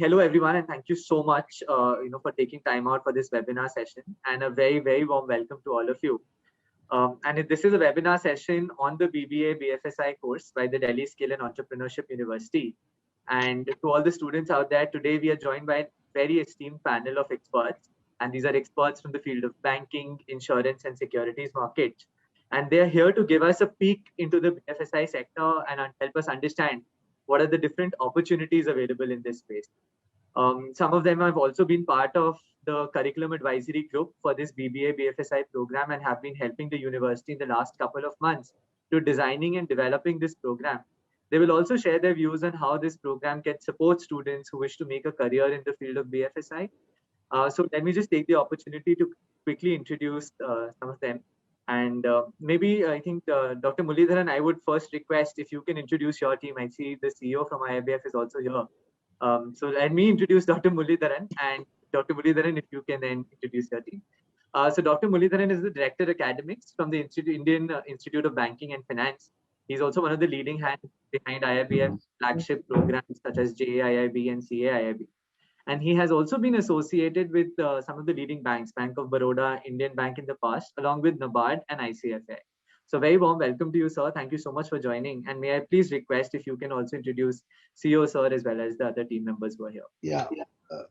Hello everyone, and thank you so much for taking time out for this webinar session, and a very, very warm welcome to all of you. This is a webinar session on the BBA BFSI course by the Delhi Skill and Entrepreneurship University. And to all the students out there, today we are joined by a very esteemed panel of experts, and these are experts from the field of banking, insurance, and securities markets. And they are here to give us a peek into the BFSI sector and help us understand what are the different opportunities available in this space. Some of them have also been part of the curriculum advisory group for this BBA BFSI program and have been helping the university in the last couple of months to designing and developing this program. They will also share their views on how this program can support students who wish to make a career in the field of BFSI. So let me just take the opportunity to quickly introduce some of them. And maybe I think Dr. Muralidharan, I would first request if you can introduce your team. I see the CEO from IIBF is also here. So let me introduce Dr. Muralidharan, and Dr. Muralidharan, if you can then introduce your team. So Dr. Muralidharan is the Director Academics from the Indian Institute of Banking and Finance. He's also one of the leading hands behind IIBF flagship programs such as JAIIB and CAIIB. And he has also been associated with some of the leading banks, Bank of Baroda, Indian Bank in the past, along with NABARD and ICICI. So very warm welcome to you, sir. Thank you so much for joining. And may I please request if you can also introduce CEO, sir, as well as the other team members who are here. Yeah,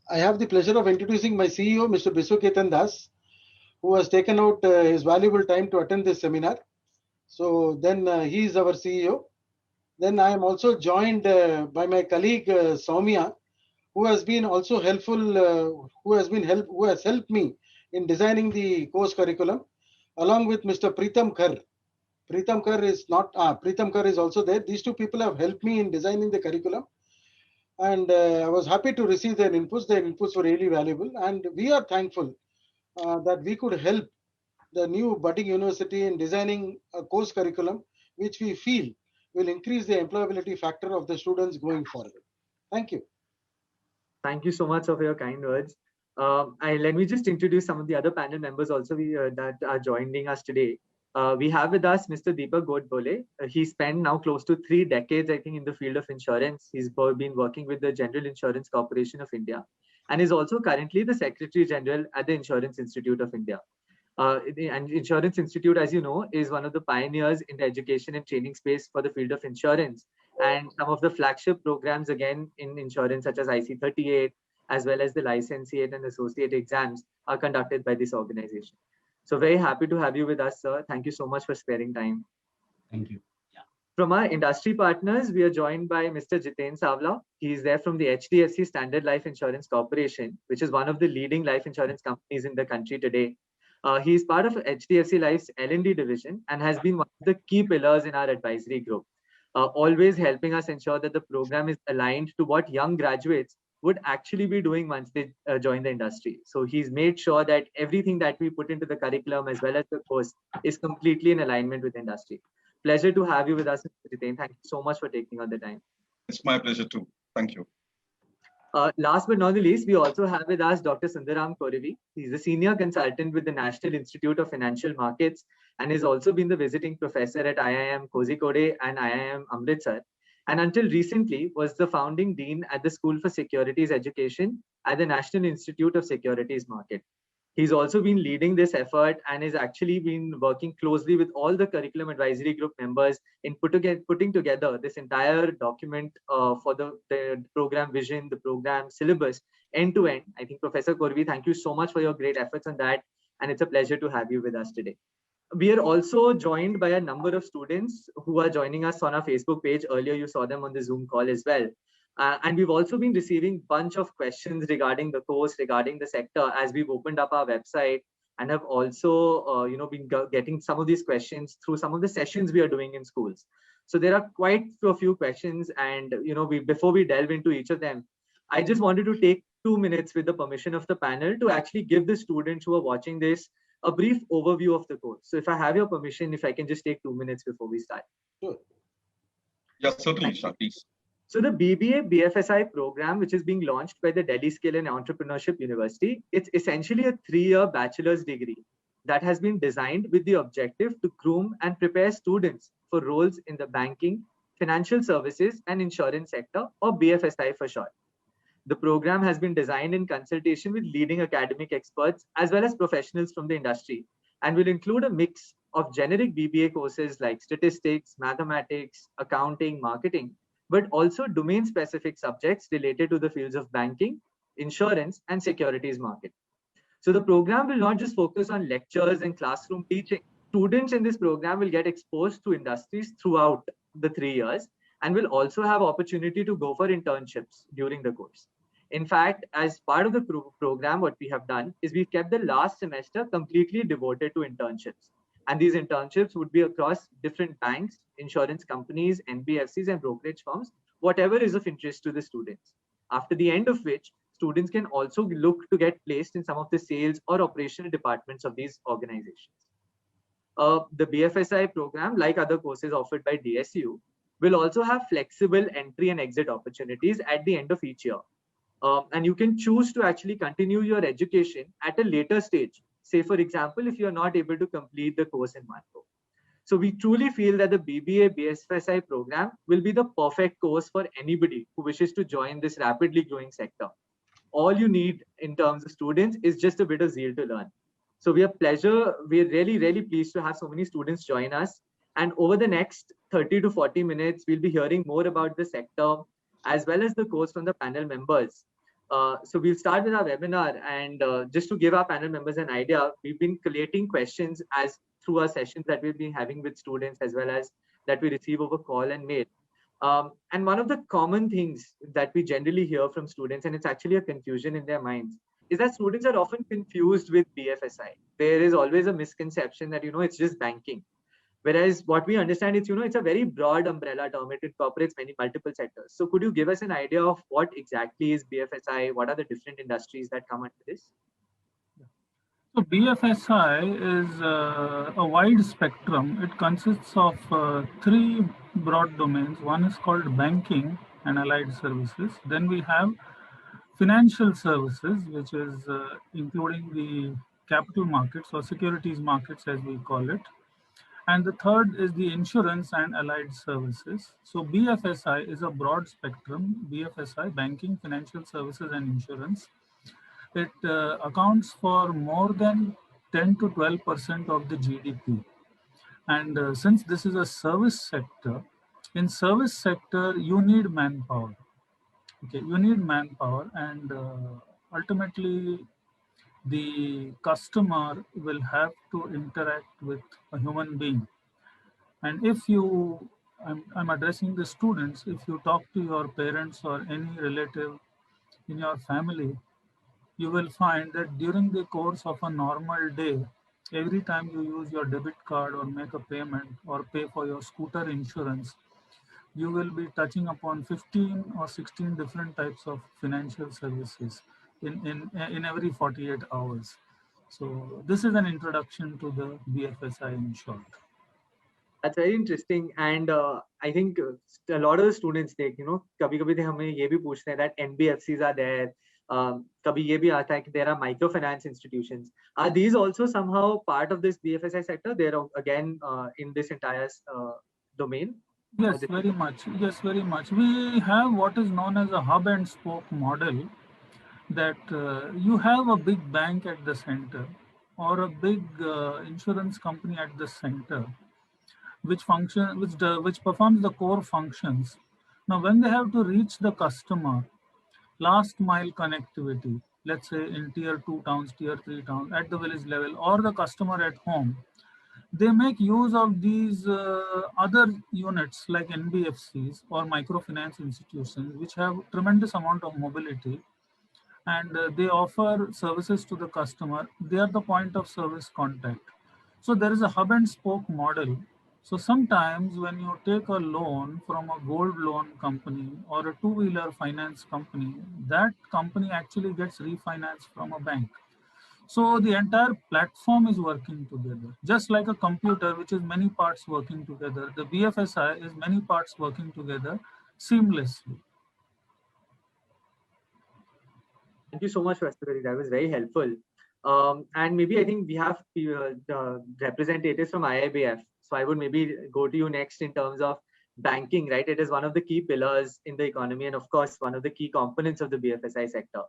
I have the pleasure of introducing my CEO, Mr. Biswaketan Das, who has taken out his valuable time to attend this seminar. So then he is our CEO. Then I am also joined by my colleague Soumya, who has been also helpful, who has helped me in designing the course curriculum, along with Mr. Preetham Kar. Preetham Kar is also there. These two people have helped me in designing the curriculum, and I was happy to receive their inputs. Their inputs were really valuable, and we are thankful that we could help the new budding university in designing a course curriculum which we feel will increase the employability factor of the students going forward. Thank you. Thank you so much for your kind words. Let me just introduce some of the other panel members also that are joining us today. We have with us Mr. Deepak Godbole. He spent now close to 3 decades, I think, in the field of insurance. He's been working with the General Insurance Corporation of India and is also currently the Secretary General at the Insurance Institute of India. And Insurance Institute, as you know, is one of the pioneers in the education and training space for the field of insurance. And some of the flagship programs, again, in insurance, such as IC38, as well as the licentiate and associate exams, are conducted by this organization. So very happy to have you with us, sir. Thank you so much for sparing time. Thank you. Yeah. From our industry partners, we are joined by Mr. Jiten Savla. He is there from the HDFC Standard Life Insurance Corporation, which is one of the leading life insurance companies in the country today. He is part of HDFC Life's L&D division and has been one of the key pillars in our advisory group, always helping us ensure that the program is aligned to what young graduates would actually be doing once they join the industry. So he's made sure that everything that we put into the curriculum as well as the course is completely in alignment with industry. Pleasure to have you with us, Mr. Jiten. Thank you so much for taking on the time. It's my pleasure too. Thank you. Last but not the least, we also have with us Dr. Sundaram Korevi. He's a senior consultant with the National Institute of Financial Markets and has also been the visiting professor at IIM Kozhikode and IIM Amritsar. And until recently was the founding dean at the School for Securities Education at the National Institute of Securities Market. He's also been leading this effort and has actually been working closely with all the curriculum advisory group members in putting together this entire document for the program vision, the program syllabus, end to end. I think Professor Korvi, thank you so much for your great efforts on that. And it's a pleasure to have you with us today. We are also joined by a number of students who are joining us on our Facebook page. Earlier, you saw them on the Zoom call as well. And we've also been receiving a bunch of questions regarding the course, regarding the sector, as we've opened up our website and have also been getting some of these questions through some of the sessions we are doing in schools. So there are quite a few questions, and before we delve into each of them, I just wanted to take 2 minutes with the permission of the panel to actually give the students who are watching this a brief overview of the course. So if I have your permission, if I can just take 2 minutes before we start. Sure. Yeah, certainly, Shah, please. So the BBA BFSI program, which is being launched by the Delhi Skill and Entrepreneurship University, it's essentially a 3-year bachelor's degree that has been designed with the objective to groom and prepare students for roles in the banking, financial services and insurance sector, or BFSI for short. The program has been designed in consultation with leading academic experts as well as professionals from the industry, and will include a mix of generic BBA courses like statistics, mathematics, accounting, marketing, but also domain-specific subjects related to the fields of banking, insurance, and securities market. So the program will not just focus on lectures and classroom teaching. Students in this program will get exposed to industries throughout the 3 years and will also have opportunity to go for internships during the course. In fact, as part of the program, what we have done is we've kept the last semester completely devoted to internships. And these internships would be across different banks, insurance companies, NBFCs, and brokerage firms, whatever is of interest to the students. After the end of which, students can also look to get placed in some of the sales or operational departments of these organizations. The BFSI program, like other courses offered by DSU, will also have flexible entry and exit opportunities at the end of each year. And you can choose to actually continue your education at a later stage. Say, for example, if you're not able to complete the course in one go. So we truly feel that the BBA BFSI program will be the perfect course for anybody who wishes to join this rapidly growing sector. All you need in terms of students is just a bit of zeal to learn. So we're really, really pleased to have so many students join us. And over the next 30 to 40 minutes, we'll be hearing more about the sector as well as the course from the panel members. So we'll start with our webinar, and just to give our panel members an idea, we've been collating questions as through our sessions that we'll be having with students as well as that we receive over call and mail. And one of the common things that we generally hear from students, and it's actually a confusion in their minds, is that students are often confused with BFSI. There is always a misconception that, it's just banking. Whereas what we understand is, it's a very broad umbrella term. It incorporates multiple sectors. So could you give us an idea of what exactly is BFSI? What are the different industries that come under this? So BFSI is a wide spectrum. It consists of 3 broad domains. One is called banking and allied services. Then we have financial services, which is including the capital markets or securities markets, as we call it. And the third is the insurance and allied services. So BFSI is a broad spectrum: BFSI, banking, financial services, and insurance. It accounts for more than 10 to 12% of the GDP. And since this is a service sector, in service sector, you need manpower. Okay, you need manpower, and ultimately, the customer will have to interact with a human being. And if you, I'm addressing the students, if you talk to your parents or any relative in your family, you will find that during the course of a normal day, every time you use your debit card or make a payment or pay for your scooter insurance, you will be touching upon 15 or 16 different types of financial services in every 48 hours. So this is an introduction to the BFSI in short. That's very interesting, and I think a lot of the students, कभी-कभी हमें ये भी पूछते हैं that NBFCs are there. कभी ये भी आता है कि there are microfinance institutions. Are these also somehow part of this BFSI sector? They're again in this entire domain. Yes, very much. Yes, very much. We have what is known as a hub and spoke model, that you have a big bank at the center or a big insurance company at the center, which performs the core functions. Now, when they have to reach the customer, last mile connectivity, let's say in tier 2 towns, tier 3 towns, at the village level, or the customer at home, they make use of these other units like NBFCs or microfinance institutions, which have tremendous amount of mobility, and they offer services to the customer. They are the point of service contact. So there is a hub and spoke model. So sometimes when you take a loan from a gold loan company or a two-wheeler finance company, that company actually gets refinanced from a bank. So the entire platform is working together, just like a computer, which is many parts working together. The BFSI is many parts working together seamlessly. Thank you so much, Vastuvari. That was very helpful. And maybe I think we have representatives from IIBF. So I would maybe go to you next in terms of banking, right? It is one of the key pillars in the economy, and of course, one of the key components of the BFSI sector.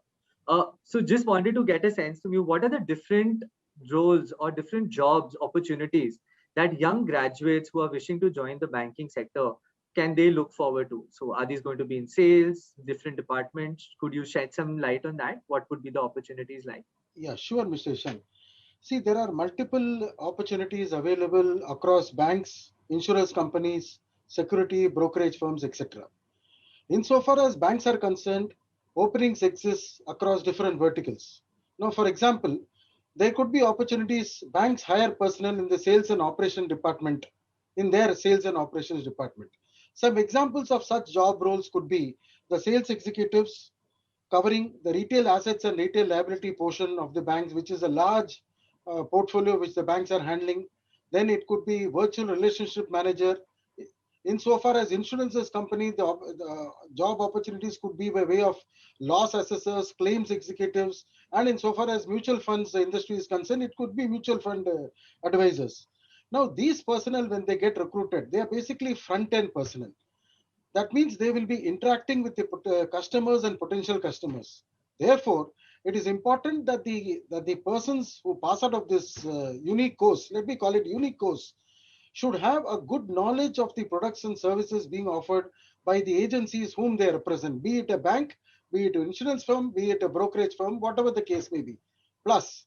So just wanted to get a sense from you, what are the different roles or different jobs, opportunities that young graduates who are wishing to join the banking sector can they look forward to? So are these going to be in sales, different departments? Could you shed some light on that? What would be the opportunities like? Yeah, sure, Mr. Shan. See, there are multiple opportunities available across banks, insurance companies, security, brokerage firms, etc. Insofar as banks are concerned, openings exist across different verticals. Now, for example, there could be opportunities, banks hire personnel in the sales and operation department, in their sales and operations department. Some examples of such job roles could be the sales executives covering the retail assets and retail liability portion of the banks, which is a large portfolio which the banks are handling. Then it could be virtual relationship manager. Insofar as insurances company, the job opportunities could be by way of loss assessors, claims executives, and insofar as mutual funds, the industry is concerned, it could be mutual fund advisors. Now, these personnel, when they get recruited, they are basically front-end personnel. That means they will be interacting with the customers and potential customers. Therefore, it is important that the persons who pass out of this unique course, let me call it unique course, should have a good knowledge of the products and services being offered by the agencies whom they represent, be it a bank, be it an insurance firm, be it a brokerage firm, whatever the case may be. Plus,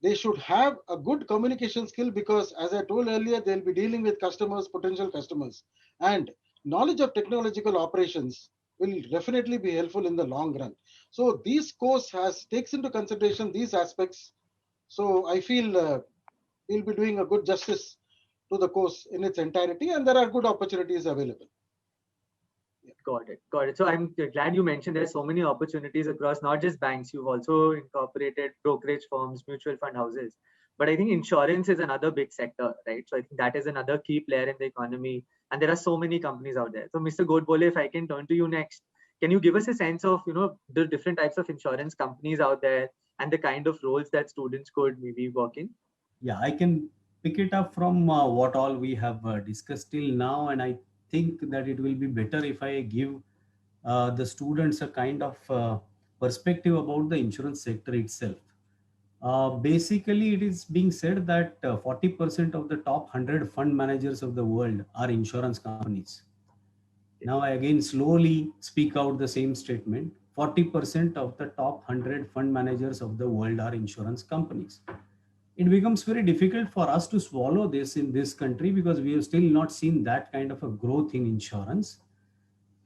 they should have a good communication skill because, as I told earlier, they'll be dealing with customers, potential customers, and knowledge of technological operations will definitely be helpful in the long run. So this course takes into consideration these aspects. So I feel we'll be doing a good justice to the course in its entirety, and there are good opportunities available. Got it. Got it. So I'm glad you mentioned there's so many opportunities across not just banks. You've also incorporated brokerage firms, mutual fund houses. But I think insurance is another big sector, right? So I think that is another key player in the economy. And there are so many companies out there. So Mr. Godbole, if I can turn to you next, can you give us a sense of, the different types of insurance companies out there and the kind of roles that students could maybe work in? Yeah, I can pick it up from what all we have discussed till now, and I think that it will be better if I give the students a kind of perspective about the insurance sector itself. Basically, it is being said that 40% of the top 100 fund managers of the world are insurance companies. Now, I again slowly speak out the same statement. 40% of the top 100 fund managers of the world are insurance companies. It becomes very difficult for us to swallow this in this country because we have still not seen that kind of a growth in insurance.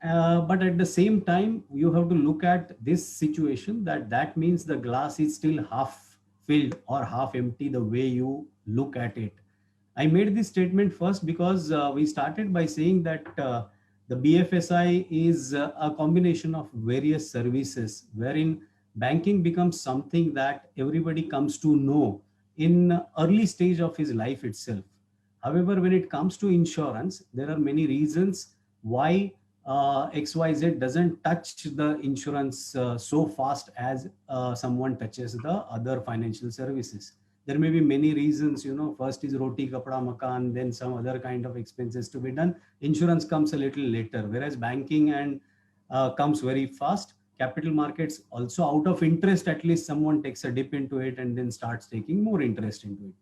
But at the same time, you have to look at this situation that means the glass is still half filled or half empty the way you look at it. I made this statement first because we started by saying that the BFSI is a combination of various services wherein banking becomes something that everybody comes to know in early stage of his life itself. However, when it comes to insurance, there are many reasons why XYZ doesn't touch the insurance so fast as someone touches the other financial services. There may be many reasons, first is roti, kapda, makan, then some other kind of expenses to be done. Insurance comes a little later, whereas banking and comes very fast. Capital markets also out of interest, at least someone takes a dip into it and then starts taking more interest into it.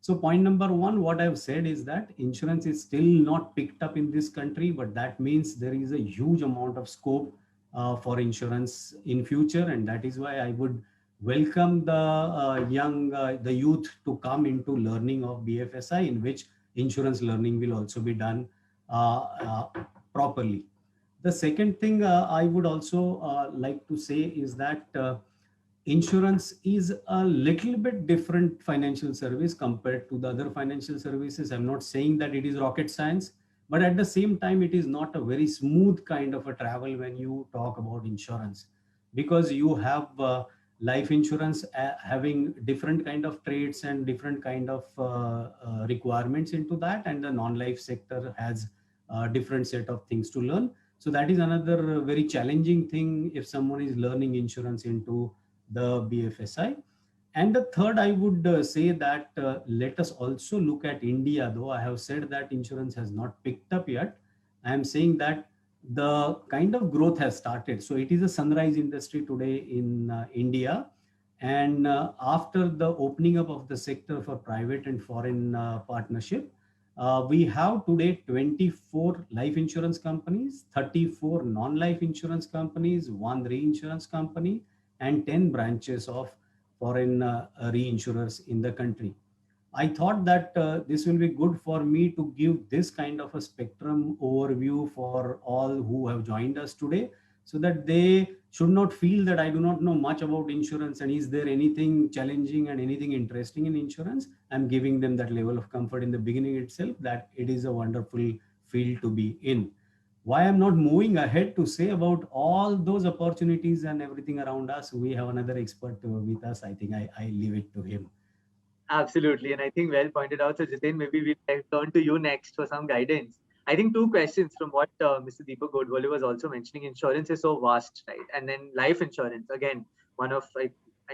So point number one, what I've said is that insurance is still not picked up in this country, but that means there is a huge amount of scope for insurance in future. And that is why I would welcome the youth to come into learning of BFSI, in which insurance learning will also be done properly. The second thing I would also like to say is that insurance is a little bit different financial service compared to the other financial services. I'm not saying that it is rocket science, but at the same time, it is not a very smooth kind of a travel when you talk about insurance, because you have life insurance having different kind of traits and different kind of requirements into that, and the non-life sector has a different set of things to learn. So that is another very challenging thing if someone is learning insurance into the BFSI. And the third, I would say that let us also look at India, though I have said that insurance has not picked up yet. I am saying that the kind of growth has started. So it is a sunrise industry today in India. And after the opening up of the sector for private and foreign partnership, we have today 24 life insurance companies, 34 non-life insurance companies, one reinsurance company, and 10 branches of foreign reinsurers in the country. I thought that this will be good for me to give this kind of a spectrum overview for all who have joined us today, so that they should not feel that I do not know much about insurance and is there anything challenging and anything interesting in insurance. I'm giving them that level of comfort in the beginning itself, that it is a wonderful field to be in. Why I'm not moving ahead to say about all those opportunities and everything around us, we have another expert with us. I think I leave it to him. Absolutely. And I think well pointed out. So Jitin, maybe we'll turn to you next for some guidance. I think two questions from what Mr. Deepak Godbole was also mentioning. Insurance is so vast, right? And then life insurance, again, one of, I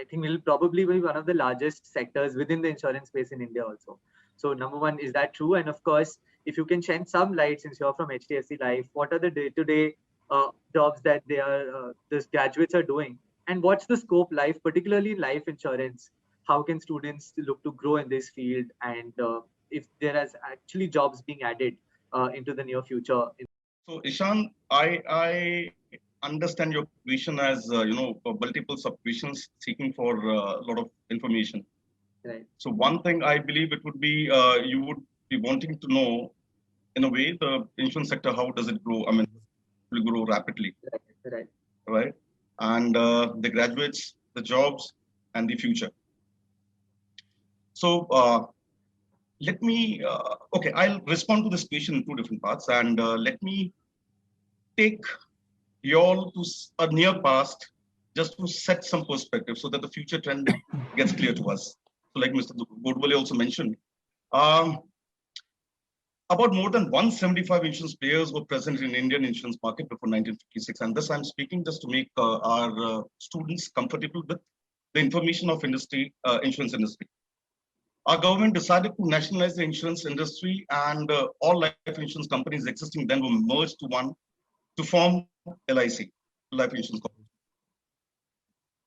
think will probably be one of the largest sectors within the insurance space in India also. So number one, is that true? And of course, if you can shed some light, since you're from HDFC Life, what are the day-to-day jobs that these graduates are doing? And what's the scope life, particularly in life insurance? How can students look to grow in this field, and if there is actually jobs being added into the near future? So Ishan, I understand your question as multiple sub-questions seeking for a lot of information. Right. So one thing I believe it would be you would be wanting to know, in a way, the insurance sector, how does it grow? I mean, it will grow rapidly. Right. And the graduates, the jobs, and the future. So let me, okay, I'll respond to this question in two different parts, and let me take you all to a near past just to set some perspective so that the future trend gets clear to us. So like Mr. Godbole also mentioned, about more than 175 insurance players were present in Indian insurance market before 1956. And this I'm speaking just to make our students comfortable with the information of insurance industry. Our government decided to nationalize the insurance industry, and all life insurance companies existing then were merged to one to form LIC, Life Insurance Company.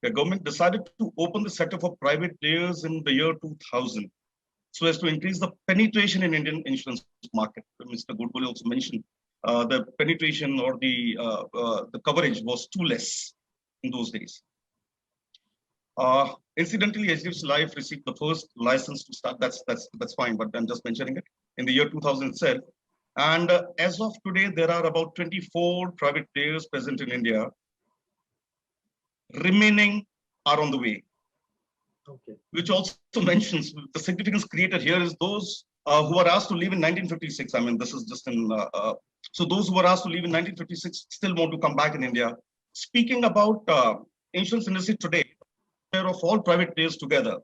The government decided to open the sector for private players in the year 2000, so as to increase the penetration in Indian insurance market. Mr. Godbole also mentioned the penetration or the coverage was too less in those days. Incidentally, HDFC Life received the first license to start. That's fine, but I'm just mentioning it in the year 2000 itself. And as of today, there are about 24 private players present in India. Remaining are on the way. Okay. Which also mentions the significance created here is those who were asked to leave in 1956. I mean, this is just in. So those who were asked to leave in 1956 still want to come back in India. Speaking about insurance industry today, of all private players together,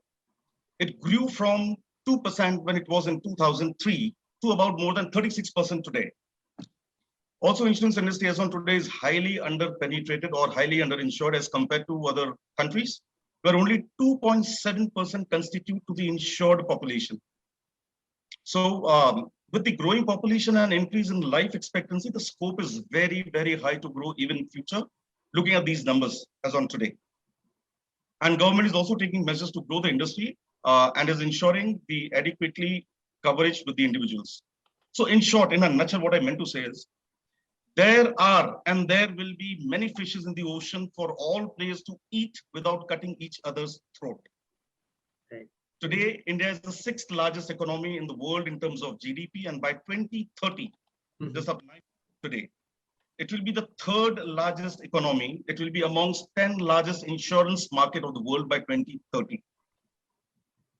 it grew from 2% when it was in 2003 to about more than 36% today. Also, insurance industry as on today is highly under-penetrated or highly under-insured as compared to other countries, where only 2.7% constitute to the insured population. So with the growing population and increase in life expectancy, the scope is very, very high to grow even in future, looking at these numbers as on today. And government is also taking measures to grow the industry and is ensuring the adequately coverage with the individuals. So in short, in a nutshell, what I meant to say is, there are and there will be many fishes in the ocean for all players to eat without cutting each other's throat. Right. Today, India is the 6th largest economy in the world in terms of GDP, and by 2030, just up today, it will be the 3rd largest economy. It will be amongst 10 largest insurance market of the world by 2030.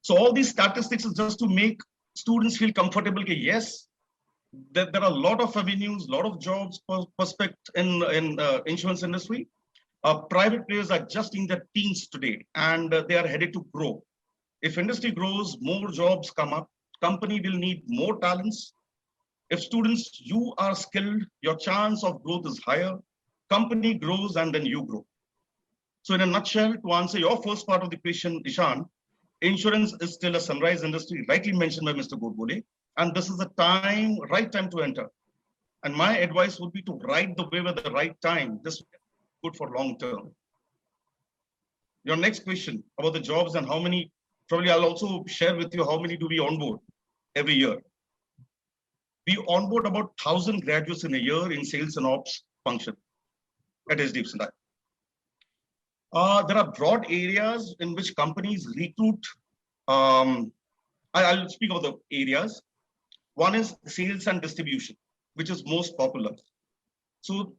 So all these statistics is just to make students feel comfortable. Yes, there are a lot of avenues, a lot of jobs prospect in insurance industry. Private players are just in their teens today, and they are headed to grow. If industry grows, more jobs come up. Company will need more talents. If students, you are skilled, your chance of growth is higher. Company grows and then you grow. So in a nutshell, to answer your first part of the question, Ishan, insurance is still a sunrise industry, rightly mentioned by Mr. Godbole, and this is the right time to enter. And my advice would be to ride the wave at the right time. This is good for long term. Your next question about the jobs and how many, probably I'll also share with you how many do we onboard every year. We onboard about 1,000 graduates in a year in sales and ops function at HDFC Life. There are broad areas in which companies recruit. I'll speak of the areas. One is sales and distribution, which is most popular. So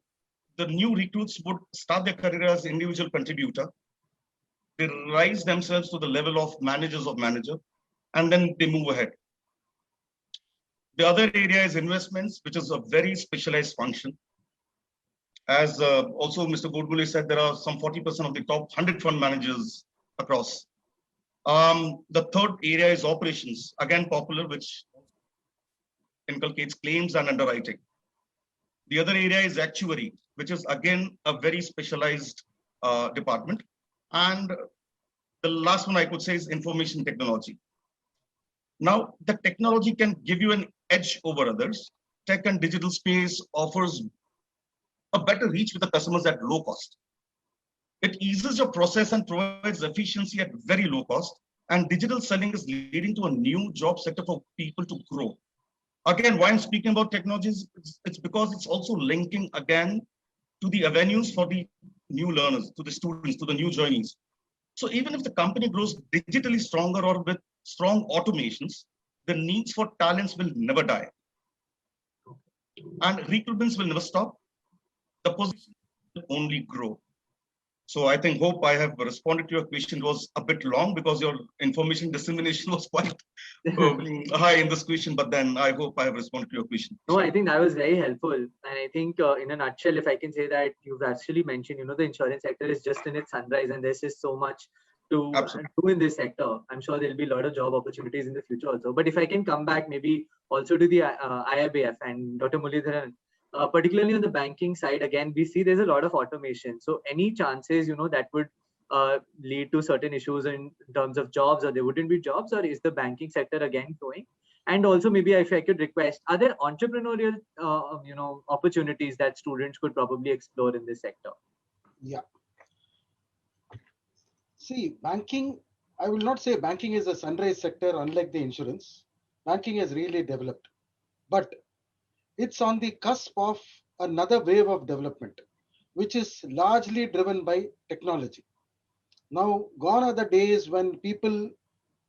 the new recruits would start their career as individual contributor. They rise themselves to the level of managers of manager, and then they move ahead. The other area is investments, which is a very specialized function. As also Mr. Godbole said, there are some 40% of the top 100 fund managers across. The third area is operations, again popular, which inculcates claims and underwriting. The other area is actuary, which is again a very specialized department. And the last one I could say is information technology. Now, the technology can give you an edge over others. Tech and digital space offers a better reach with the customers at low cost. It eases your process and provides efficiency at very low cost. And digital selling is leading to a new job sector for people to grow. Again, why I'm speaking about technologies, it's because it's also linking again to the avenues for the new learners, to the students, to the new joinees. So even if the company grows digitally stronger or with strong automations, the needs for talents will never die. And recruitments will never stop. The position will only grow. So I hope I have responded to your question. It was a bit long because your information dissemination was quite high in this question, but then I hope I have responded to your question. No, I think that was very helpful. And I think in a nutshell, if I can say that you've actually mentioned, the insurance sector is just in its sunrise and there's just so much to do in this sector. I'm sure there'll be a lot of job opportunities in the future also. But if I can come back maybe also to the IRBF and Dr. Muralidharan, particularly on the banking side, again, we see there's a lot of automation. So any chances, that would lead to certain issues in terms of jobs, or there wouldn't be jobs, or is the banking sector again growing? And also maybe if I could request, are there entrepreneurial, opportunities that students could probably explore in this sector? Yeah. See, banking, I will not say banking is a sunrise sector, unlike the insurance. Banking has really developed, but it's on the cusp of another wave of development, which is largely driven by technology. Now, gone are the days when people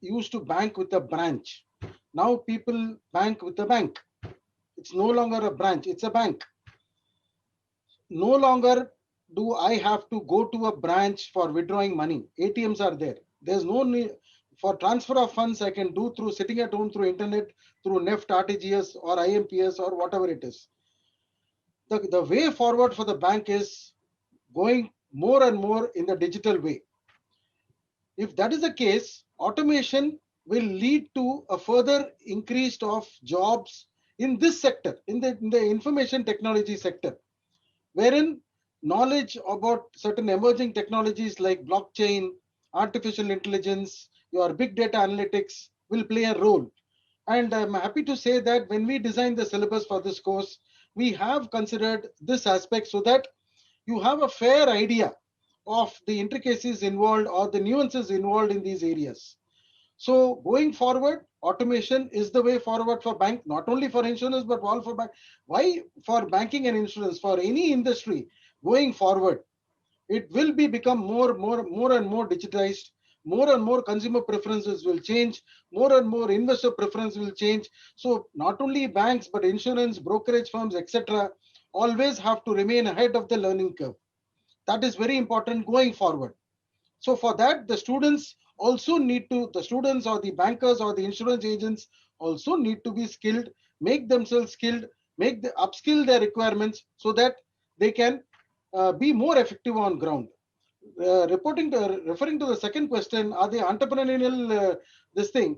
used to bank with a branch. Now people bank with a bank. It's no longer a branch, it's a bank. No longer do I have to go to a branch for withdrawing money. ATMs are there. There's no need for transfer of funds. I can do through sitting at home, through internet, through NEFT, RTGS or IMPS or whatever it is. The way forward for the bank is going more and more in the digital way. If that is the case, automation will lead to a further increase of jobs in this sector, in the information technology sector, wherein knowledge about certain emerging technologies like blockchain, artificial intelligence, your big data analytics will play a role. And I'm happy to say that when we designed the syllabus for this course, we have considered this aspect so that you have a fair idea of the intricacies involved or the nuances involved in these areas. So going forward, automation is the way forward for bank, not only for insurance, but all for bank. Why for banking and insurance, for any industry going forward, it will become more and more digitized. More and more consumer preferences will change. More and more investor preference will change. So not only banks, but insurance, brokerage firms, etc., always have to remain ahead of the learning curve. That is very important going forward. So for that, the students also need to, the students or the bankers or the insurance agents also need to be skilled, make themselves skilled, upskill their requirements so that they can be more effective on ground. Referring to the second question, are they entrepreneurial this thing?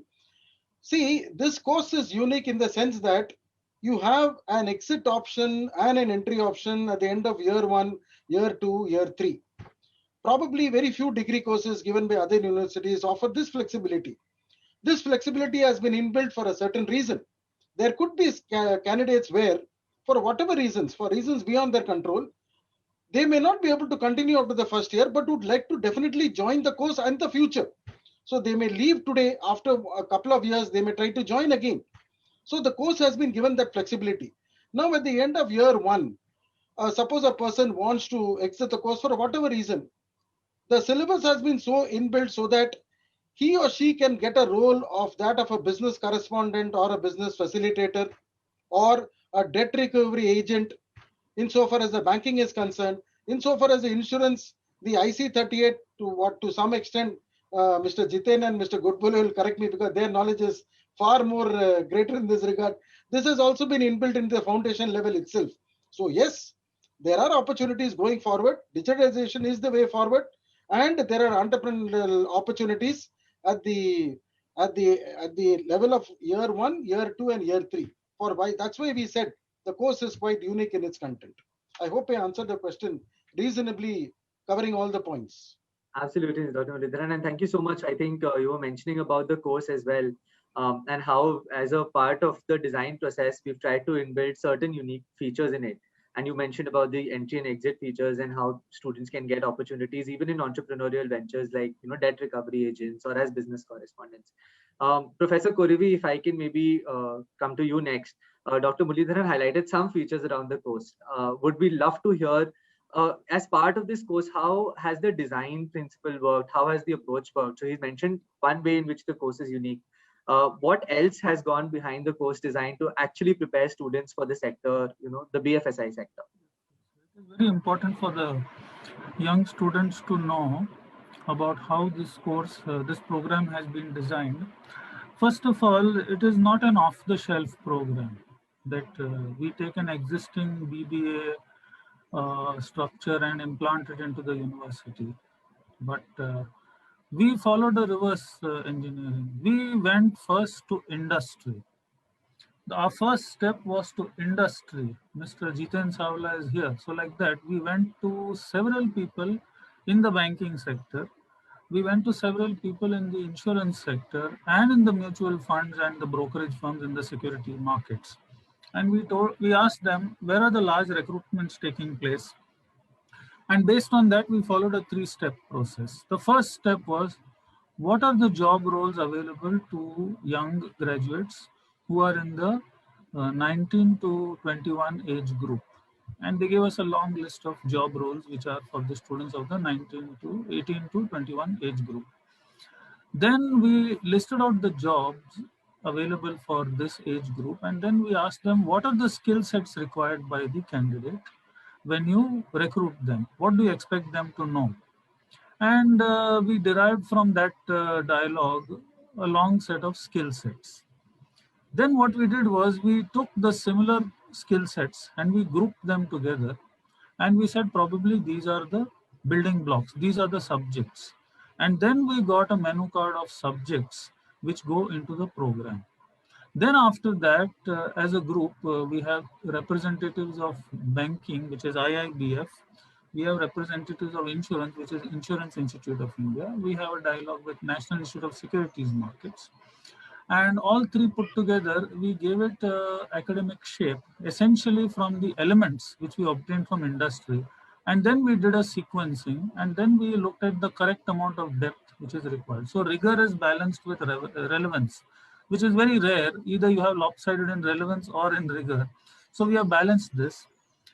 See, this course is unique in the sense that you have an exit option and an entry option at the end of year 1, year 2, year 3. Probably very few degree courses given by other universities offer this flexibility. This flexibility has been inbuilt for a certain reason. There could be candidates where, for whatever reasons, for reasons beyond their control, they may not be able to continue after the first year, but would like to definitely join the course and the future. So they may leave today, after a couple of years, they may try to join again. So the course has been given that flexibility. Now at the end of year one, suppose a person wants to exit the course for whatever reason, the syllabus has been so inbuilt so that he or she can get a role of that of a business correspondent or a business facilitator or a debt recovery agent insofar as the banking is concerned, insofar as the insurance, the IC38 to some extent, Mr. Jiten and Mr. Goodbull will correct me because their knowledge is far more greater in this regard. This has also been inbuilt into the foundation level itself. So yes, there are opportunities going forward. Digitalization is the way forward, and there are entrepreneurial opportunities at the level of year one, year two, and year three. That's why we said the course is quite unique in its content. I hope I answered the question reasonably, covering all the points. Absolutely, Dr. Muralidharan, and thank you so much. I think you were mentioning about the course as well, and how as a part of the design process, we've tried to inbuild certain unique features in it. And you mentioned about the entry and exit features and how students can get opportunities even in entrepreneurial ventures like debt recovery agents or as business correspondents. Professor Kurivi, if I can maybe come to you next. Dr. Muralidharan highlighted some features around the course. Would we love to hear, as part of this course, how has the design principle worked? How has the approach worked? So he's mentioned one way in which the course is unique. What else has gone behind the course design to actually prepare students for the sector, the BFSI sector? It is very important for the young students to know about how this course, this program has been designed. First of all, it is not an off-the-shelf program that we take an existing BBA structure and implant it into the university. But we followed a reverse engineering. We went first to industry. Our first step was to industry. Mr. Jiten Savla is here. So like that, we went to several people in the banking sector. We went to several people in the insurance sector and in the mutual funds and the brokerage firms in the security markets. And we asked them, where are the large recruitments taking place? And based on that, we followed a 3-step process. The first step was, what are the job roles available to young graduates who are in the 19 to 21 age group? And they gave us a long list of job roles which are for the students of the 18 to 21 age group. Then we listed out the jobs available for this age group, and then we asked them, what are the skill sets required by the candidate when you recruit them? What do you expect them to know? And we derived from that dialogue a long set of skill sets. Then what we did was we took the similar skill sets and we grouped them together, and we said probably these are the building blocks, these are the subjects. And then we got a menu card of subjects which go into the program. Then after that, as a group, we have representatives of banking, which is IIBF. We have representatives of insurance, which is Insurance Institute of India. We have a dialogue with National Institute of Securities Markets. And all three put together, we gave it academic shape, essentially from the elements which we obtained from industry. And then we did a sequencing, and then we looked at the correct amount of depth which is required. So rigor is balanced with relevance, which is very rare. Either you have lopsided in relevance or in rigor. So we have balanced this.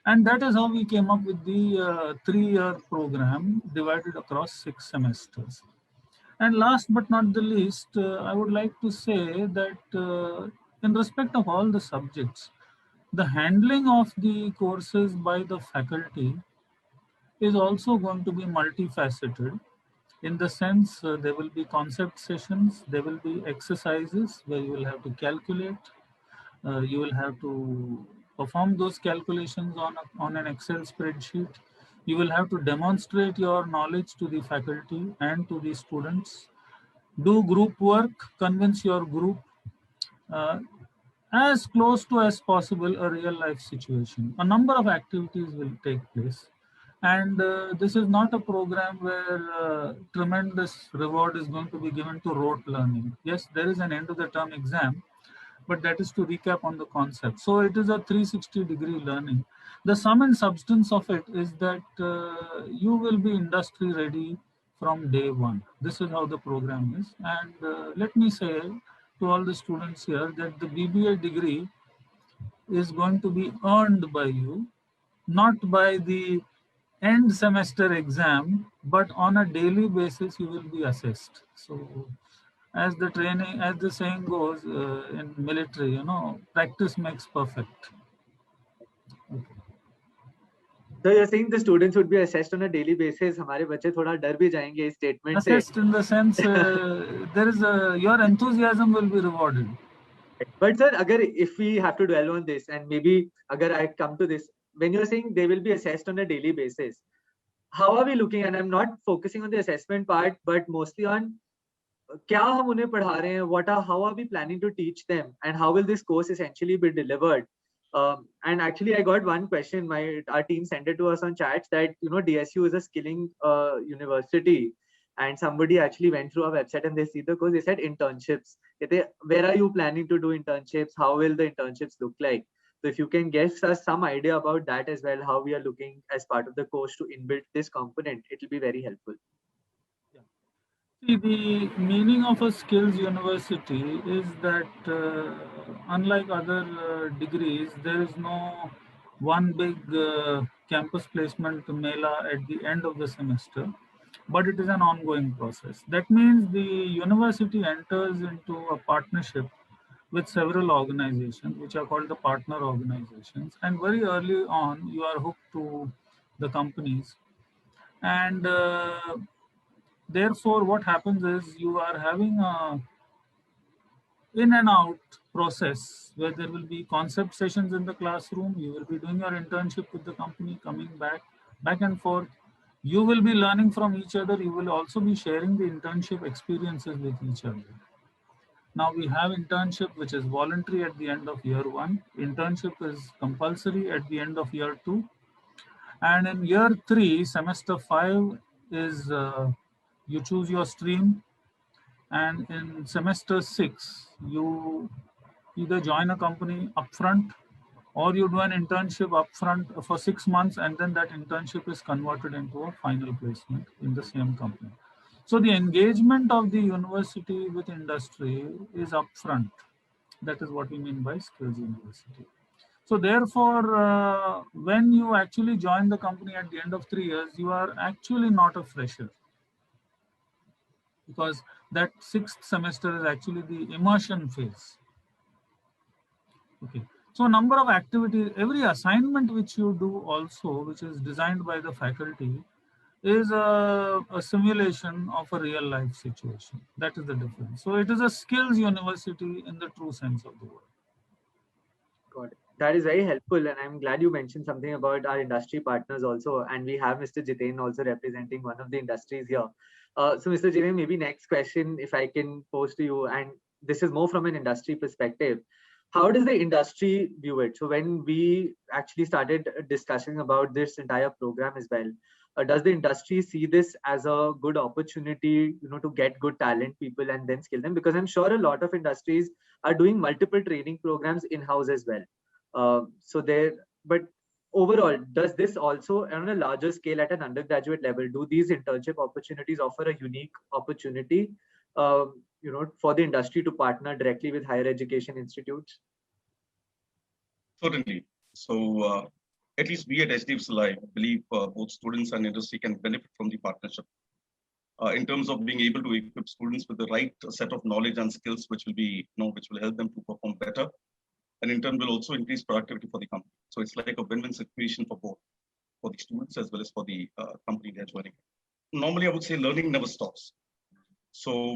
And that is how we came up with the 3-year program divided across 6 semesters. And last but not the least, I would like to say that in respect of all the subjects, the handling of the courses by the faculty is also going to be multifaceted, in the sense there will be concept sessions, there will be exercises where you will have to calculate, you will have to perform those calculations on an Excel spreadsheet. You will have to demonstrate your knowledge to the faculty and to the students. Do group work, convince your group, as close to as possible a real life situation. A number of activities will take place. And this is not a program where tremendous reward is going to be given to rote learning. Yes, there is an end of the term exam, but that is to recap on the concept. So it is a 360-degree learning. The sum and substance of it is that you will be industry ready from day one. This is how the program is. And let me say to all the students here that the BBA degree is going to be earned by you, not by the end semester exam, but on a daily basis you will be assessed. So as the saying goes in military, you know, practice makes perfect. Okay. So you're saying the students would be assessed on a daily basis. हमारे बच्चे थोड़ा डर भी जाएंगे इस statement से. Assessed in the sense your enthusiasm will be rewarded. But sir, if we have to dwell on this, and maybe I come to this, when you're saying they will be assessed on a daily basis, how are we looking? And I'm not focusing on the assessment part, but mostly on क्या हम उन्हें पढ़ा रहे हैं, how are we planning to teach them, and how will this course essentially be delivered? And actually, I got one question. Our team sent it to us on chats that DSU is a skilling university, and somebody actually went through our website and they see the course. They said internships. Where are you planning to do internships? How will the internships look like? So if you can give us some idea about that as well, how we are looking as part of the course to inbuild this component, it will be very helpful. See, the meaning of a skills university is that unlike other degrees, there is no one big campus placement mela at the end of the semester, but it is an ongoing process. That means the university enters into a partnership with several organizations, which are called the partner organizations. And very early on, you are hooked to the companies. And therefore, what happens is you are having a in and out process where there will be concept sessions in the classroom. You will be doing your internship with the company, coming back and forth. You will be learning from each other. You will also be sharing the internship experiences with each other. Now we have internship, which is voluntary at the end of year 1. Internship is compulsory at the end of year 2. And in year 3, semester 5 is you choose your stream. And in semester 6, you either join a company upfront or you do an internship upfront for 6 months, and then that internship is converted into a final placement in the same company. So the engagement of the university with industry is upfront. That is what we mean by skills university. So therefore, when you actually join the company at the end of 3 years, you are actually not a fresher, because that 6th semester is actually the immersion phase. Okay. So number of activities, every assignment which you do also, which is designed by the faculty, is a simulation of a real life situation. That is the difference. So it is a skills university in the true sense of the word. Got it. That is very helpful, and I'm glad you mentioned something about our industry partners also. And we have Mr. Jiten also representing one of the industries here. So Mr. Jiten, maybe next question, if I can pose to you, and this is more from an industry perspective. How does the industry view it? So when we actually started discussing about this entire program as well, does the industry see this as a good opportunity, to get good talent people and then skill them? Because I'm sure a lot of industries are doing multiple training programs in-house as well. But overall, does this also on a larger scale at an undergraduate level, do these internship opportunities offer a unique opportunity, for the industry to partner directly with higher education institutes? Certainly. So at least we at HDFC Life believe both students and industry can benefit from the partnership in terms of being able to equip students with the right set of knowledge and skills, which will help them to perform better, and in turn will also increase productivity for the company. So it's like a win-win situation for both, for the students as well as for the company they're joining. Normally, I would say learning never stops. So,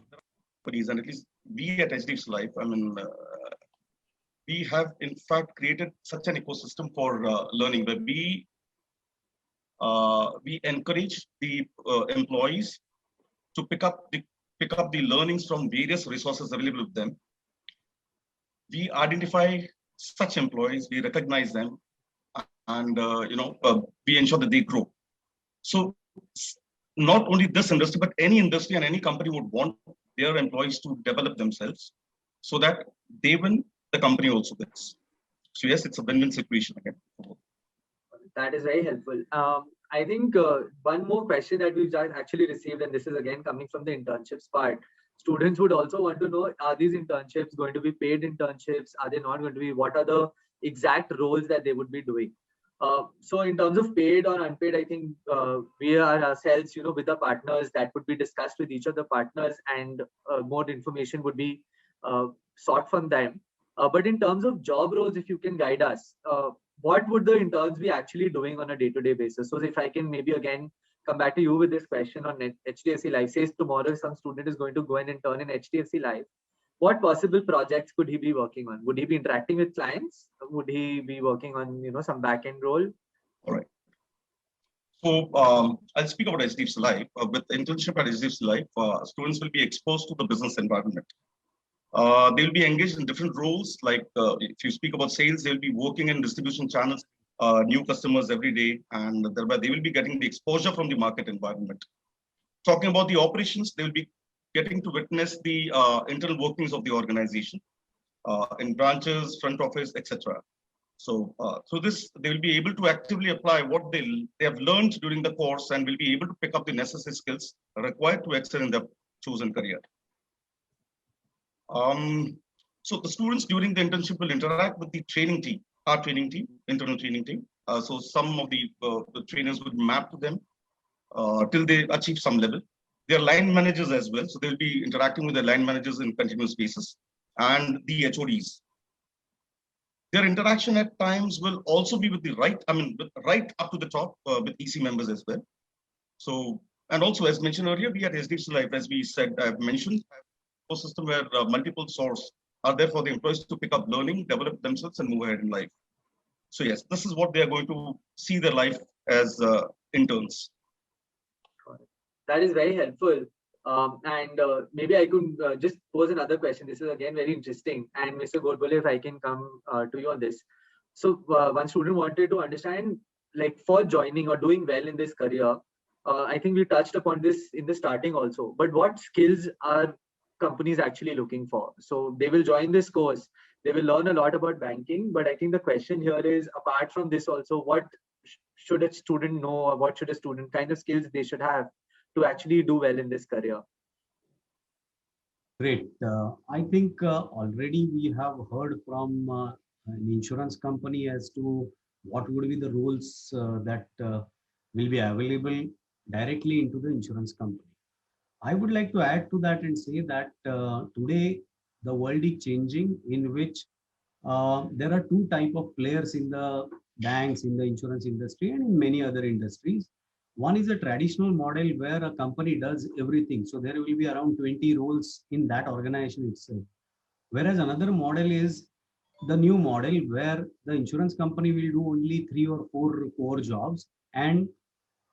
and at least we at HDFC Life, we have in fact created such an ecosystem for learning, where we encourage the employees to pick up the learnings from various resources available with them. We identify such employees, we recognize them, and we ensure that they grow. So not only this industry, but any industry and any company would want their employees to develop themselves so that they will the company also wins. So yes, it's a win-win situation again. That is very helpful. I think one more question that we've just actually received, and this is again coming from the internships part. Students would also want to know, are these internships going to be paid internships? Are they not going to be? What are the exact roles that they would be doing? So in terms of paid or unpaid, I think we are ourselves, with the partners, that would be discussed with each of the partners, and more information would be sought from them. But in terms of job roles, if you can guide us, what would the interns be actually doing on a day-to-day basis? So if I can maybe again come back to you with this question on HDFC Life. Says tomorrow some student is going to go and intern in HDFC Life. What possible projects could he be working on? Would he be interacting with clients? Would he be working on some back-end role? All right. So I'll speak about HDFC Life. With internship at HDFC Life, students will be exposed to the business environment. They'll be engaged in different roles. Like if you speak about sales, they'll be working in distribution channels, new customers every day, and thereby they will be getting the exposure from the market environment. Talking about the operations, they will be getting to witness the internal workings of the organization in branches, front office, etc. So through this, they will be able to actively apply what they have learned during the course and will be able to pick up the necessary skills required to excel in their chosen career. So the students during the internship will interact with the training team, our training team, internal training team. So some of the trainers would map to them till they achieve some level. They are line managers as well, so they will be interacting with the line managers in continuous basis and the HODs. Their interaction at times will also be with the right up to the top with EC members as well. So, and also as mentioned earlier, we at HDFC Life, as we said, I've mentioned, a system where multiple sources are there for the employees to pick up learning, develop themselves, and move ahead in life. So yes, this is what they are going to see their life as interns. That is very helpful. And maybe I could just pose another question. This is again very interesting. And Mr. Godbole, if I can come to you on this. So one student wanted to understand, like for joining or doing well in this career, I think we touched upon this in the starting also, but what skills are companies actually looking for? So they will join this course, they will learn a lot about banking, but I think the question here is, apart from this also, what should a student know, or what should a student kind of skills they should have to actually do well in this career? Great. I think already we have heard from an insurance company as to what would be the roles that will be available directly into the insurance company. I would like to add to that and say that today the world is changing, in which there are two types of players in the banks, in the insurance industry, and in many other industries. One is a traditional model where a company does everything. So there will be around 20 roles in that organization itself. Whereas another model is the new model where the insurance company will do only 3 or 4 core jobs, and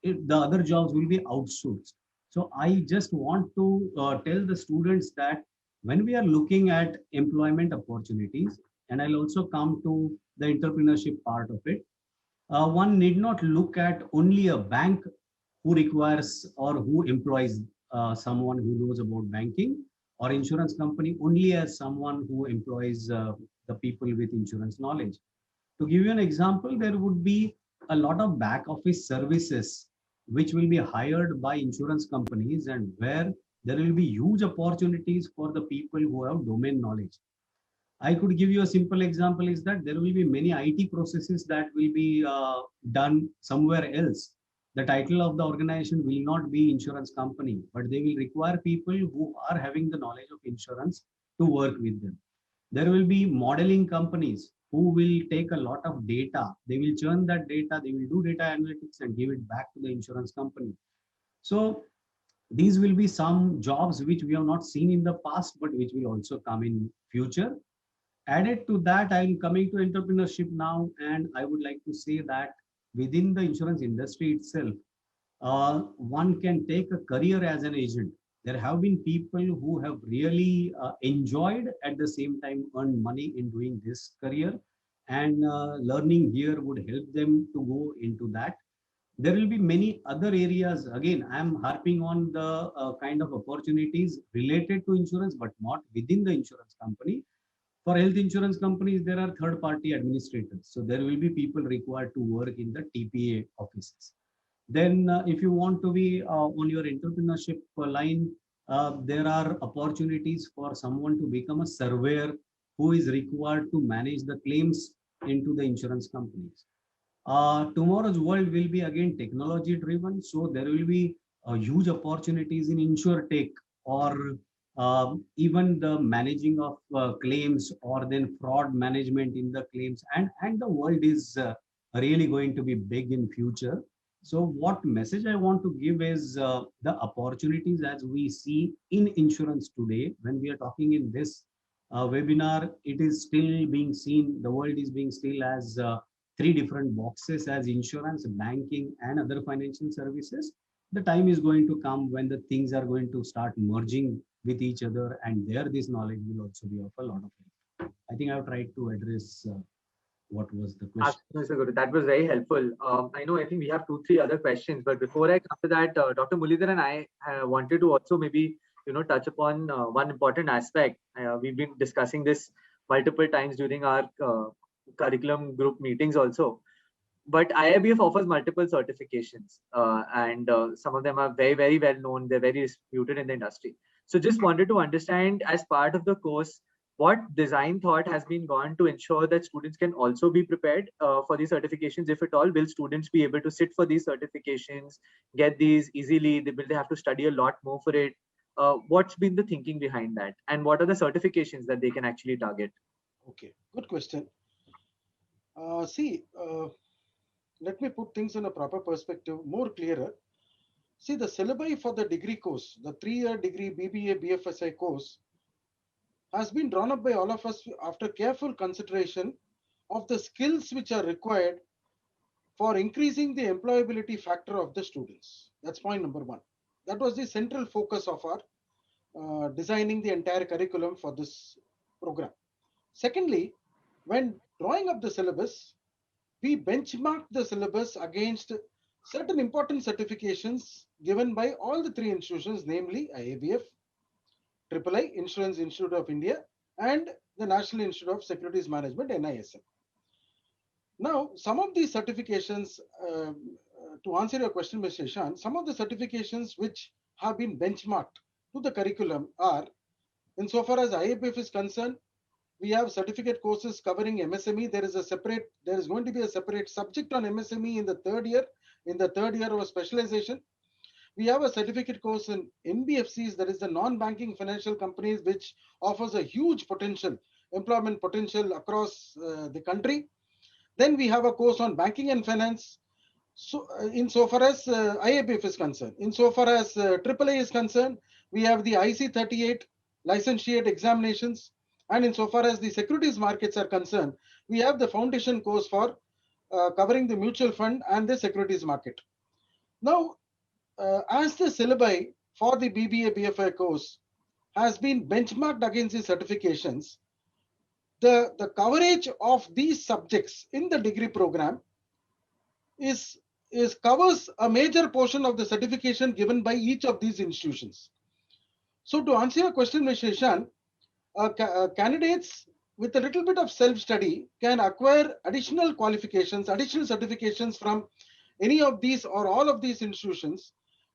the other jobs will be outsourced. So I just want to tell the students that when we are looking at employment opportunities, and I'll also come to the entrepreneurship part of it, one need not look at only a bank who requires or who employs someone who knows about banking, or insurance company only as someone who employs the people with insurance knowledge. To give you an example, there would be a lot of back office services which will be hired by insurance companies, and where there will be huge opportunities for the people who have domain knowledge. I could give you a simple example is that there will be many IT processes that will be done somewhere else. The title of the organization will not be insurance company, but they will require people who are having the knowledge of insurance to work with them. There will be modeling companies who will take a lot of data. They will churn that data, they will do data analytics and give it back to the insurance company. So these will be some jobs which we have not seen in the past, but which will also come in future. Added to that, I am coming to entrepreneurship now, and I would like to say that within the insurance industry itself, one can take a career as an agent. There have been people who have really enjoyed, at the same time earned money in doing this career, and learning here would help them to go into that. There will be many other areas. Again, I am harping on the kind of opportunities related to insurance, but not within the insurance company. For health insurance companies, there are third-party administrators. So there will be people required to work in the TPA offices. Then if you want to be on your entrepreneurship line, there are opportunities for someone to become a surveyor who is required to manage the claims into the insurance companies. Tomorrow's world will be again technology driven, so there will be huge opportunities in insurtech or even the managing of claims or then fraud management in the claims, and the world is really going to be big in future. So what message I want to give is the opportunities as we see in insurance today. When we are talking in this webinar, it is still being seen, the world is being still as three different boxes as insurance, banking, and other financial services. The time is going to come when the things are going to start merging with each other, and there this knowledge will also be of a lot of help. I think I've tried to address what was the question. Absolutely, Guru. That was very helpful. I think we have 2-3 other questions, but before I come to that, Dr. Muralidharan and I wanted to also maybe touch upon one important aspect. We've been discussing this multiple times during our curriculum group meetings also. But IIBF offers multiple certifications, and some of them are very, very well known. They're very reputed in the industry. So just wanted to understand, as part of the course, what design thought has been gone to ensure that students can also be prepared for these certifications, if at all. Will students be able to sit for these certifications, get these easily? Will they have to study a lot more for it? What's been the thinking behind that? And what are the certifications that they can actually target? Okay, good question. Let me put things in a proper perspective, more clearer. See, the syllabi for the degree course, the 3-year degree BBA BFSI course, has been drawn up by all of us after careful consideration of the skills which are required for increasing the employability factor of the students. That's point number one. That was the central focus of our designing the entire curriculum for this program. Secondly, when drawing up the syllabus, we benchmarked the syllabus against certain important certifications given by all the three institutions, namely IABF, AAA, Insurance Institute of India, and the National Institute of Securities Management, NISM. Now, some of these certifications, to answer your question, Mr. Ishan, some of the certifications which have been benchmarked to the curriculum are, insofar as IABF is concerned, we have certificate courses covering MSME. There is going to be a separate subject on MSME in the third year of specialization. We have a certificate course in NBFCs, that is the non-banking financial companies, which offers a huge employment potential across the country. Then we have a course on banking and finance. So, insofar as IABF is concerned, insofar as AAA is concerned, we have the IC38 licentiate examinations. And insofar as the securities markets are concerned, we have the foundation course for covering the mutual fund and the securities market. Now, as the syllabi for the BBA BFI course has been benchmarked against the certifications, the coverage of these subjects in the degree program covers a major portion of the certification given by each of these institutions. So to answer your question, Mr. Ishan, candidates with a little bit of self-study can acquire additional qualifications, additional certifications from any of these or all of these institutions,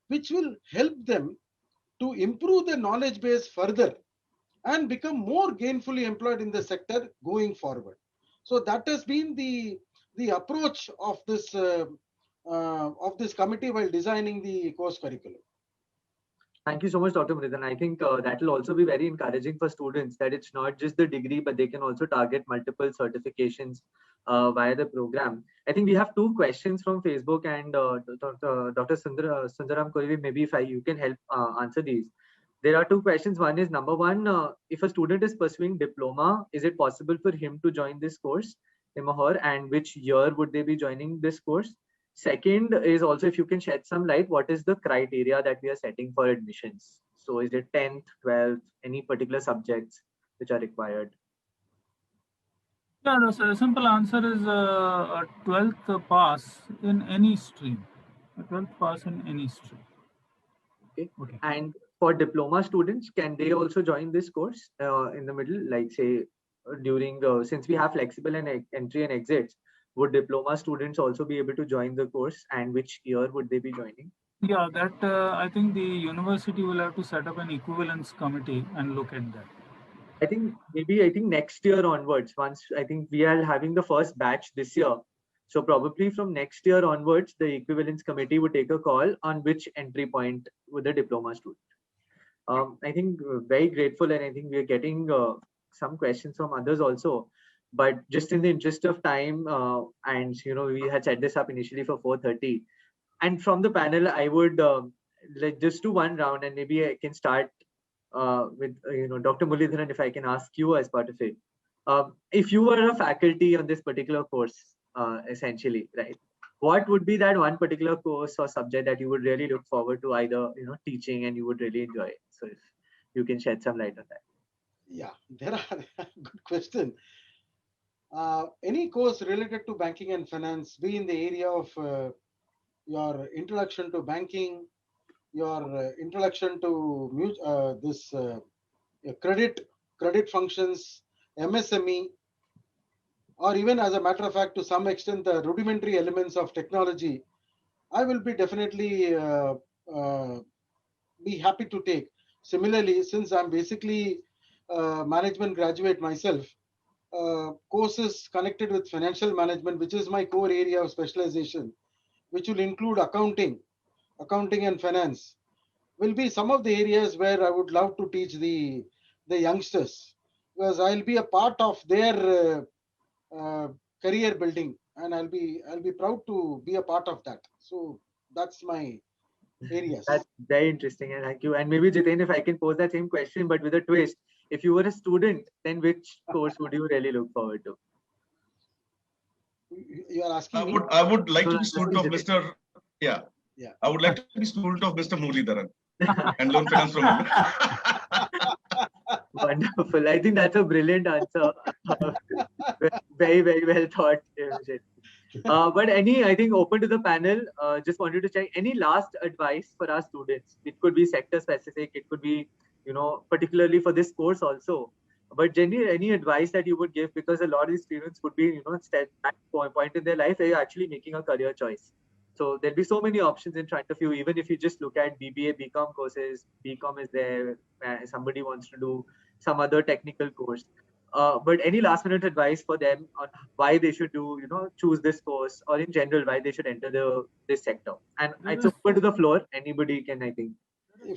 which will help them to improve their knowledge base further and become more gainfully employed in the sector going forward. So that has been the approach of this committee while designing the course curriculum. Thank you so much, Dr. Muralidharan. I think that will also be very encouraging for students, that it's not just the degree, but they can also target multiple certifications via the program. I think we have 2 questions from Facebook, and Dr. Sundaram Kurivi, maybe if you can help answer these. There are 2 questions. One is, number one, if a student is pursuing diploma, is it possible for him to join this course, him or her, and which year would they be joining this course? Second is also, if you can shed some light, what is the criteria that we are setting for admissions? So is it 10th, 12th, any particular subjects which are required? Yeah, the simple answer is a 12th pass in any stream. A 12th pass in any stream. Okay. And for diploma students, can they also join this course in the middle, like say during since we have flexible and entry and exits, would diploma students also be able to join the course, and which year would they be joining? Yeah, that I think the university will have to set up an equivalence committee and look at that. I think next year onwards, once I think we are having the first batch this year. So probably from next year onwards, the equivalence committee would take a call on which entry point with the diploma student. I think very grateful, and I think we are getting some questions from others also. But just in the interest of time, and we had set this up initially for 4:30, and from the panel, I would like just do one round, and maybe I can start with Dr. Muralidharan, if I can ask you as part of it. If you were a faculty on this particular course, essentially, right? What would be that one particular course or subject that you would really look forward to either teaching and you would really enjoy it? So if you can shed some light on that. Yeah, there are good question. Any course related to banking and finance, be in the area of your introduction to banking, your introduction to this credit functions, MSME, or even as a matter of fact, to some extent, the rudimentary elements of technology, I will be definitely be happy to take. Similarly, since I'm basically management graduate myself, courses connected with financial management, which is my core area of specialization, which will include accounting and finance, will be some of the areas where I would love to teach the youngsters, because I'll be a part of their career building, and I'll be proud to be a part of that. So that's my areas. That's very interesting, and thank you. And maybe Jiten, if I can pose that same question, but with a twist. If you were a student, then which course would you really look forward to? You are asking me? I would like to be student of Mr. Yeah. I would like to be student of Mr. Muralidharan and learn finance from him. Wonderful. I think that's a brilliant answer. Very, very well thought. But I think open to the panel, just wanted to check any last advice for our students. It could be sector specific, it could be, particularly for this course also. But generally, any advice that you would give, because a lot of these students would be, at that point in their life, they're actually making a career choice. So there'll be so many options in front of you. Even if you just look at BBA, BCom courses, BCom is there. Somebody wants to do some other technical course. But any last minute advice for them on why they should do, choose this course, or in general, why they should enter this sector? And it's open to the floor. Anybody can, I think.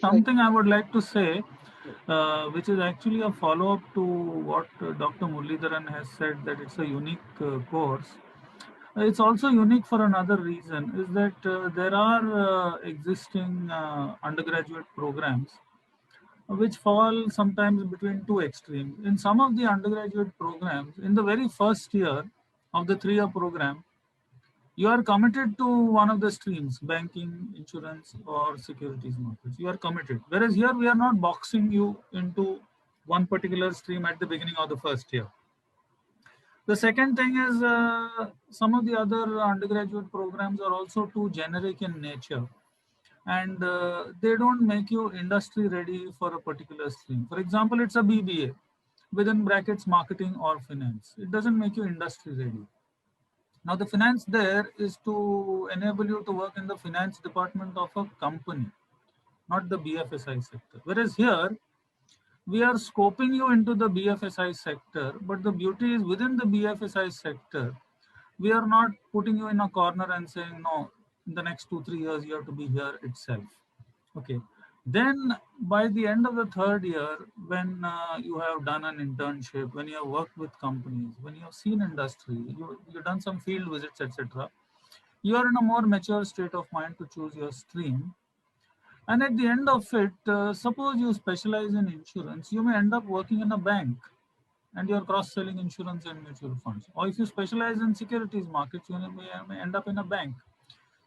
Something I would like to say, which is actually a follow-up to what Dr. Muralidharan has said, that it's a unique course. It's also unique for another reason, is that there are existing undergraduate programs which fall sometimes between two extremes. In some of the undergraduate programs, in the very first year of the 3-year program, you are committed to one of the streams, banking, insurance, or securities markets. You are committed. Whereas here, we are not boxing you into one particular stream at the beginning of the first year. The second thing is some of the other undergraduate programs are also too generic in nature, and they don't make you industry ready for a particular stream. For example, it's a BBA, within brackets marketing or finance. It doesn't make you industry ready. Now, the finance there is to enable you to work in the finance department of a company, not the BFSI sector. Whereas here, we are scoping you into the BFSI sector, but the beauty is within the BFSI sector, we are not putting you in a corner and saying, no, in the next 2-3 years, you have to be here itself. Okay. Then by the end of the 3rd year, when you have done an internship, when you have worked with companies, when you have seen industry, you've done some field visits, etc., you are in a more mature state of mind to choose your stream. And at the end of it, suppose you specialize in insurance, you may end up working in a bank and you're cross-selling insurance and mutual funds. Or if you specialize in securities markets, you may end up in a bank.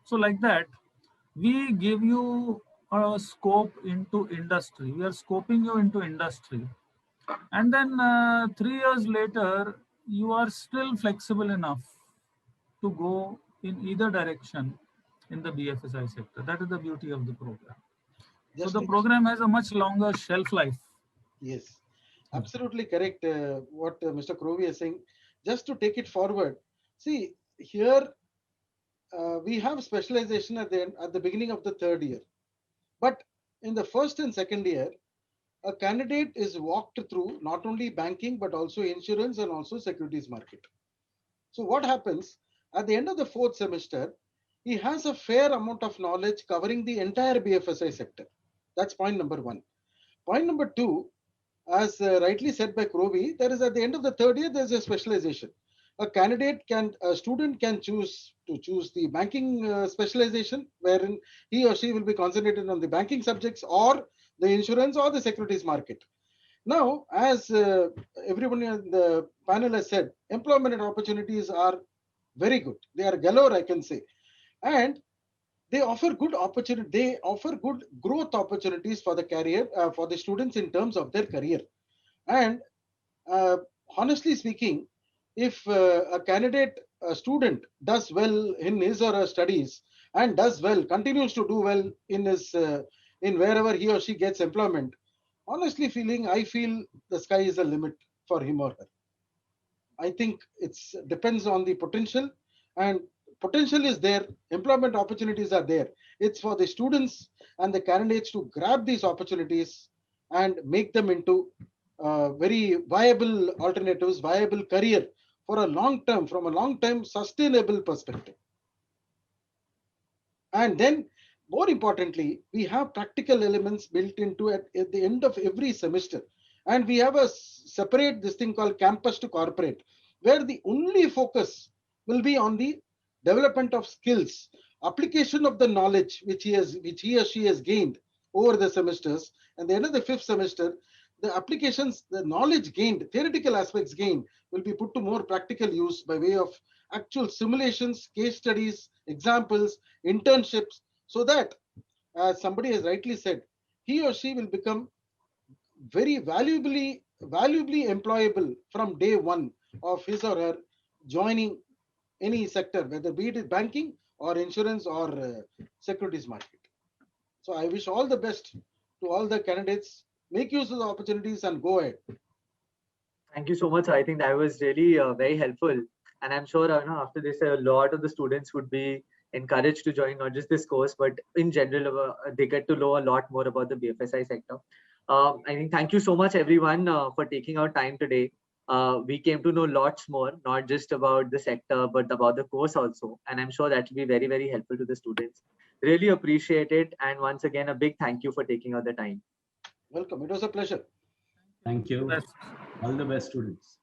So like that, we give you a scope into industry. We are scoping you into industry. And then 3 years later, you are still flexible enough to go in either direction in the BFSI sector. That is the beauty of the program. So the program has a much longer shelf life. Yes. Absolutely correct. What Mr. Crovey is saying. Just to take it forward, see here we have specialization at the beginning of the third year, but in the first and second year, a candidate is walked through not only banking but also insurance and also securities market. So what happens at the end of the fourth semester? He has a fair amount of knowledge covering the entire BFSI sector. That's point number one. Point number two, as rightly said by Crovey, there is at the end of the third year, there's a specialization. A student can choose the banking specialization, wherein he or she will be concentrated on the banking subjects or the insurance or the securities market. Now, as everyone in the panel has said, employment opportunities are very good. They are galore, I can say. And they offer good opportunity. They offer good growth opportunities for the career, for the students in terms of their career. And honestly speaking, if a student does well in his or her studies and does well, continues to do well in his in wherever he or she gets employment, honestly I feel the sky is the limit for him or her. I think it's depends on the potential, and potential is there. Employment opportunities are there. It's for the students and the candidates to grab these opportunities and make them into very viable alternatives, viable career for a long term, from a long term sustainable perspective. And then, more importantly, we have practical elements built into it at the end of every semester. And we have a separate this thing called campus to corporate, where the only focus will be on the development of skills, application of the knowledge which he or she has gained over the semesters. And the end of the fifth semester, the applications, the knowledge gained, theoretical aspects gained, will be put to more practical use by way of actual simulations, case studies, examples, internships, so that, as somebody has rightly said, he or she will become very valuably employable from day one of his or her joining any sector, whether be it banking or insurance or securities market. So I wish all the best to all the candidates. Make use of the opportunities and go ahead. Thank you so much. I think that was really very helpful. And I'm sure after this, a lot of the students would be encouraged to join not just this course, but in general, they get to know a lot more about the BFSI sector. I think thank you so much, everyone, for taking our time today. We came to know lots more, not just about the sector, but about the course also. And I'm sure that will be very, very helpful to the students. Really appreciate it. And once again, a big thank you for taking out the time. Welcome. It was a pleasure. Thank you. All the best, students.